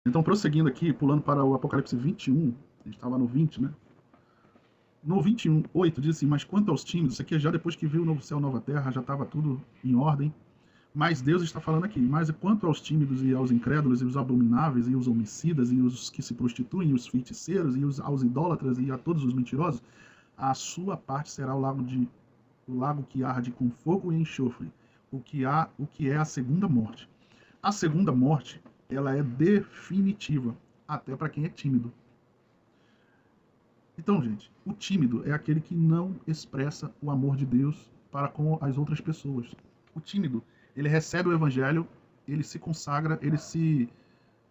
Então, prosseguindo aqui, pulando para o Apocalipse 21, a gente estava no 20, né? No 21, 8 diz assim: Mas quanto aos tímidos, isso aqui é já depois que viu o novo céu e nova terra, já estava tudo em ordem. Mas Deus está falando aqui: Mas quanto aos tímidos e aos incrédulos, e os abomináveis, e os homicidas, e os que se prostituem, e os feiticeiros, e aos idólatras, e a todos os mentirosos, a sua parte será o lago que arde com fogo e enxofre, o que é a segunda morte. A segunda morte, ela é definitiva, até para quem é tímido. Então, gente, o tímido é aquele que não expressa o amor de Deus para com as outras pessoas. O tímido, ele recebe o evangelho, ele se consagra, ele se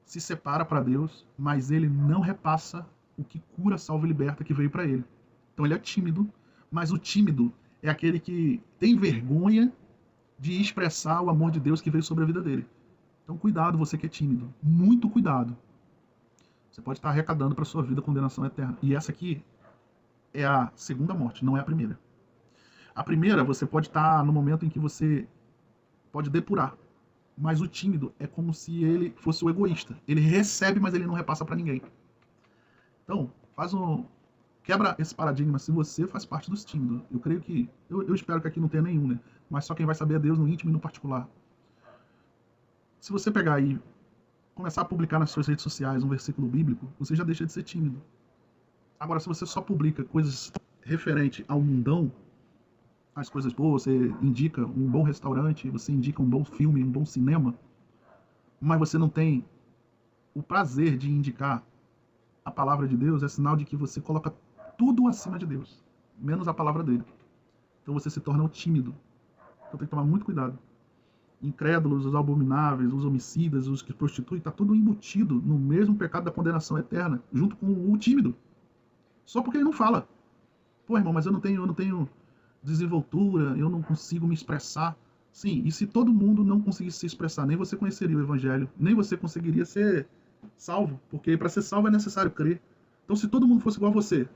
separa para Deus, mas ele não repassa o que cura, salva e liberta que veio para ele. Então ele é tímido, mas o tímido é aquele que tem vergonha de expressar o amor de Deus que veio sobre a vida dele. Então cuidado, você que é tímido, muito cuidado. Você pode estar arrecadando para sua vida condenação eterna. E essa aqui é a segunda morte, não é a primeira. A primeira, você pode estar no momento em que você pode depurar. Mas o tímido é como se ele fosse o egoísta. Ele recebe, mas ele não repassa para ninguém. Então, quebra esse paradigma se você faz parte dos tímidos. Eu creio que, eu espero que aqui não tenha nenhum, né? Mas só quem vai saber é Deus no íntimo e no particular. Se você pegar e começar a publicar nas suas redes sociais um versículo bíblico, você já deixa de ser tímido. Agora, se você só publica coisas referente ao mundão, as coisas boas, você indica um bom restaurante, você indica um bom filme, um bom cinema, mas você não tem o prazer de indicar a palavra de Deus, é sinal de que você coloca tudo acima de Deus, menos a palavra dele. Então você se torna um tímido. Então tem que tomar muito cuidado. Incrédulos, os abomináveis, os homicidas, os que prostituem, está tudo embutido no mesmo pecado da condenação eterna, junto com o tímido. Só porque ele não fala. Pô, irmão, mas eu não tenho desenvoltura, eu não consigo me expressar. Sim, e se todo mundo não conseguisse se expressar, nem você conheceria o evangelho, nem você conseguiria ser salvo, porque para ser salvo é necessário crer. Então, se todo mundo fosse igual a você,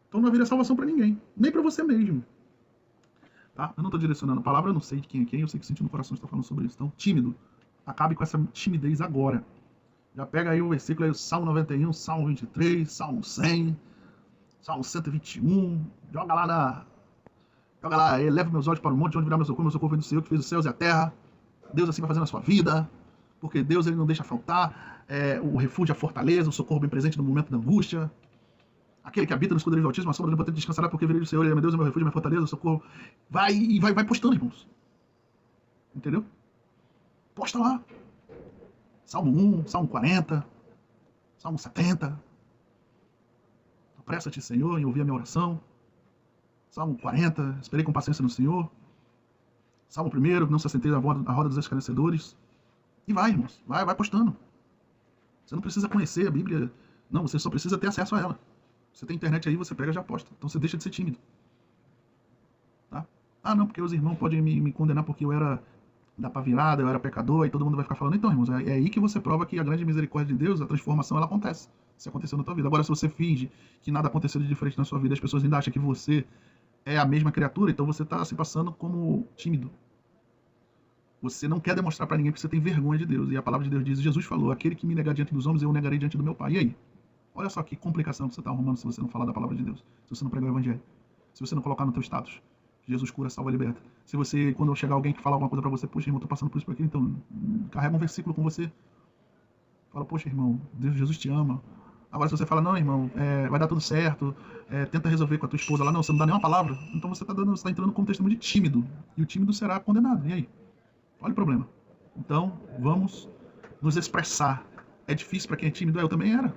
então não haveria salvação para ninguém, nem para você mesmo. Tá? Eu não estou direcionando a palavra, eu não sei de quem é quem, eu sei que sentindo no coração está falando sobre isso. Então, tímido, acabe com essa timidez agora. Já pega aí o versículo aí, o Salmo 91, Salmo 23, Salmo 100, Salmo 121, joga lá, eleva meus olhos para o monte, onde virá meu socorro vem do Senhor que fez os céus e a terra. Deus assim vai fazendo a sua vida, porque Deus ele não deixa faltar, o refúgio, a fortaleza, o socorro bem presente no momento da angústia. Aquele que habita no escudo do Altíssimo, a sombra do Potente descansará, porque virei do Senhor, ele é meu Deus, é meu refúgio, minha fortaleza, o socorro. Vai postando, irmãos. Entendeu? Posta lá. Salmo 1, Salmo 40, Salmo 70. Apressa-te, Senhor, em ouvir a minha oração. Salmo 40, esperei com paciência no Senhor. Salmo 1, não se assentei à roda dos escarnecedores. E vai, irmãos, vai postando. Você não precisa conhecer a Bíblia, não, você só precisa ter acesso a ela. Você tem internet aí, você pega e já posta. Então você deixa de ser tímido. Tá? Ah, não, porque os irmãos podem me condenar porque eu era da pá virada, eu era pecador, aí todo mundo vai ficar falando. Então, irmãos, é aí que você prova que a grande misericórdia de Deus, a transformação, ela acontece. Se aconteceu na tua vida. Agora, se você finge que nada aconteceu de diferente na sua vida, as pessoas ainda acham que você é a mesma criatura, então você está se passando como tímido. Você não quer demonstrar para ninguém que você tem vergonha de Deus. E a palavra de Deus diz, Jesus falou, aquele que me negar diante dos homens, eu o negarei diante do meu Pai. E aí? Olha só que complicação que você está arrumando se você não falar da palavra de Deus. Se você não pregar o evangelho. Se você não colocar no teu status. Jesus cura, salva e liberta. Se você, quando chegar alguém que falar alguma coisa para você, poxa, irmão, tô passando por isso, por aquilo, então carrega um versículo com você. Fala, poxa, irmão, Deus, Jesus te ama. Agora, se você fala, não, irmão, vai dar tudo certo, tenta resolver com a tua esposa lá, não, você não dá nenhuma palavra, então você está entrando como testemunho de tímido. E o tímido será condenado. E aí? Olha o problema. Então, vamos nos expressar. É difícil para quem é tímido, eu também era.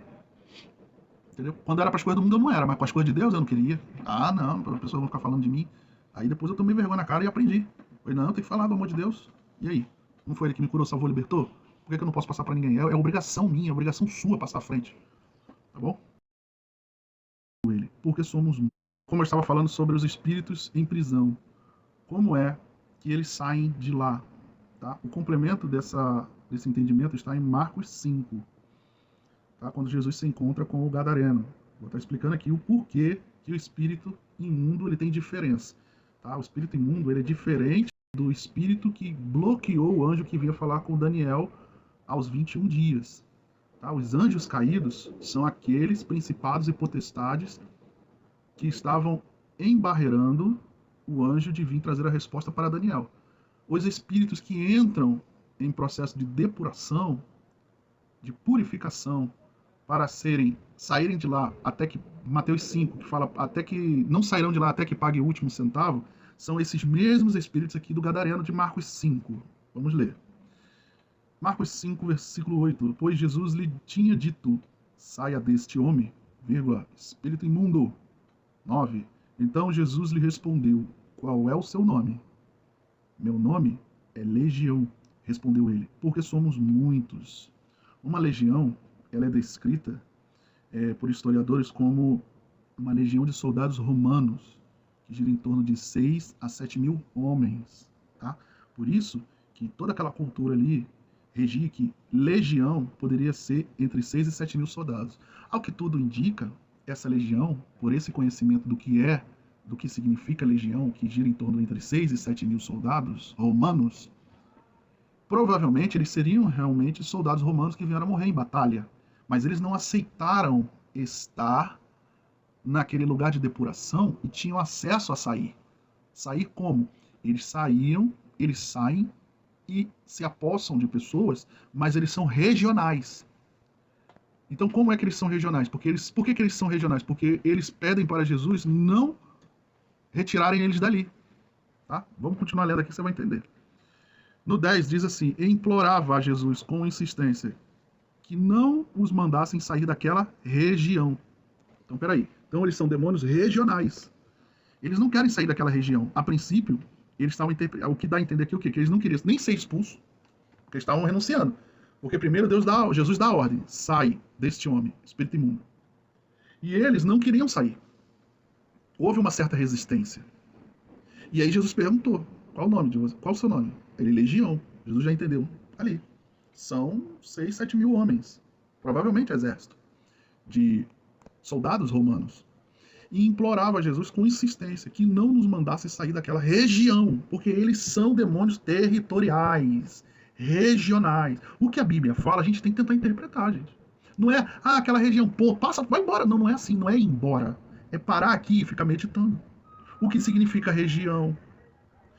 Entendeu? Quando era para as coisas do mundo eu não era, mas com as coisas de Deus eu não queria. Ah, não, as pessoas vão ficar falando de mim. Aí depois eu tomei vergonha na cara e aprendi. Falei, não, tem que falar do amor de Deus. E aí? Não foi ele que me curou, salvou, libertou? Por que eu não posso passar para ninguém? É obrigação minha, é obrigação sua passar à frente. Tá bom? Porque somos, como eu estava falando sobre os espíritos em prisão. Como é que eles saem de lá? Tá? O complemento desse entendimento está em Marcos 5, tá? Quando Jesus se encontra com o Gadareno. Vou estar explicando aqui o porquê que o espírito imundo ele tem diferença. Tá? O espírito imundo ele é diferente do espírito que bloqueou o anjo que vinha falar com Daniel aos 21 dias. Tá? Os anjos caídos são aqueles principados e potestades que estavam embarreirando o anjo de vir trazer a resposta para Daniel. Os espíritos que entram em processo de depuração, de purificação, para saírem de lá até que, Mateus 5, que fala até que não sairão de lá até que pague o último centavo, são esses mesmos espíritos aqui do Gadareno de Marcos 5. Vamos ler. Marcos 5, versículo 8. Pois Jesus lhe tinha dito, saia deste homem, vírgula, espírito imundo. 9. Então Jesus lhe respondeu, qual é o seu nome? Meu nome é Legião, respondeu ele, porque somos muitos. Uma legião, ela é descrita por historiadores como uma legião de soldados romanos, que gira em torno de 6 a 7 mil homens. Tá? Por isso que toda aquela cultura ali regia que legião poderia ser entre 6 e 7 mil soldados. Ao que tudo indica, essa legião, por esse conhecimento do que significa legião, que gira em torno entre 6 e 7 mil soldados romanos, provavelmente eles seriam realmente soldados romanos que vieram morrer em batalha. Mas eles não aceitaram estar naquele lugar de depuração e tinham acesso a sair. Sair como? Eles saem e se apossam de pessoas, mas eles são regionais. Então, como é que eles são regionais? Por que eles são regionais? Porque eles pedem para Jesus não retirarem eles dali. Tá? Vamos continuar lendo aqui, você vai entender. No 10 diz assim, e implorava a Jesus com insistência que não os mandassem sair daquela região. Então, peraí. Então, eles são demônios regionais. Eles não querem sair daquela região. A princípio, eles estavam o que dá a entender aqui o quê? Que eles não queriam nem ser expulsos, porque eles estavam renunciando. Porque primeiro Jesus dá a ordem, sai deste homem, espírito imundo. E eles não queriam sair. Houve uma certa resistência. E aí Jesus perguntou, qual o nome de você? Qual o seu nome? Ele, Legião. Jesus já entendeu. Ali. São 6, 7 mil homens. Provavelmente exército. De soldados romanos. E implorava a Jesus com insistência que não nos mandasse sair daquela região, porque eles são demônios territoriais, regionais. O que a Bíblia fala, a gente tem que tentar interpretar, gente. Não é, aquela região, pô, passa, vai embora. Não, não é assim, não é ir embora. É parar aqui e ficar meditando. O que significa região?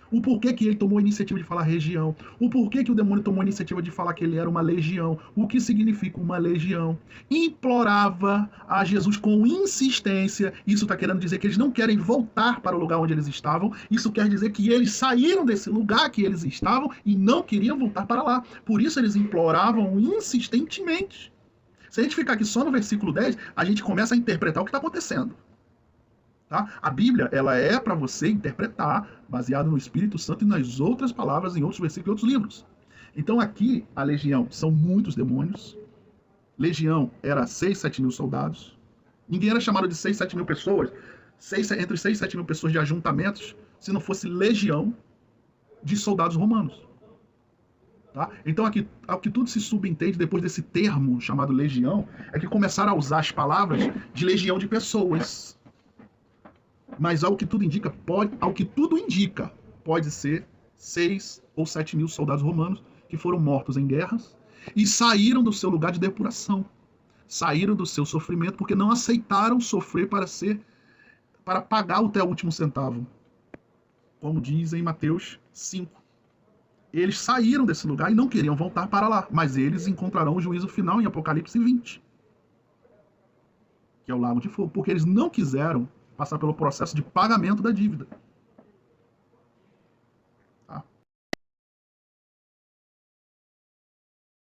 O porquê que ele tomou a iniciativa de falar região. O porquê que o demônio tomou a iniciativa de falar que ele era uma legião. O que significa uma legião. Implorava a Jesus com insistência. Isso está querendo dizer que eles não querem voltar para o lugar onde eles estavam. Isso quer dizer que eles saíram desse lugar que eles estavam e não queriam voltar para lá. Por isso eles imploravam insistentemente. Se a gente ficar aqui só no versículo 10, a gente começa a interpretar o que está acontecendo. Tá? A Bíblia ela é para você interpretar, baseado no Espírito Santo e nas outras palavras, em outros versículos e outros livros. Então aqui, a legião são muitos demônios. Legião era 6, 7 mil soldados. Ninguém era chamado de 6, 7 mil pessoas, entre 6 e 7 mil pessoas de ajuntamentos, se não fosse legião de soldados romanos. Tá? Então aqui, ao que tudo se subentende depois desse termo chamado legião, é que começaram a usar as palavras de legião de pessoas. Mas ao que tudo indica, pode ser 6 ou 7 mil soldados romanos que foram mortos em guerras e saíram do seu lugar de depuração. Saíram do seu sofrimento porque não aceitaram sofrer para pagar até o último centavo. Como diz em Mateus 5. Eles saíram desse lugar e não queriam voltar para lá, mas eles encontrarão o juízo final em Apocalipse 20, que é o lago de fogo, porque eles não quiseram passar pelo processo de pagamento da dívida.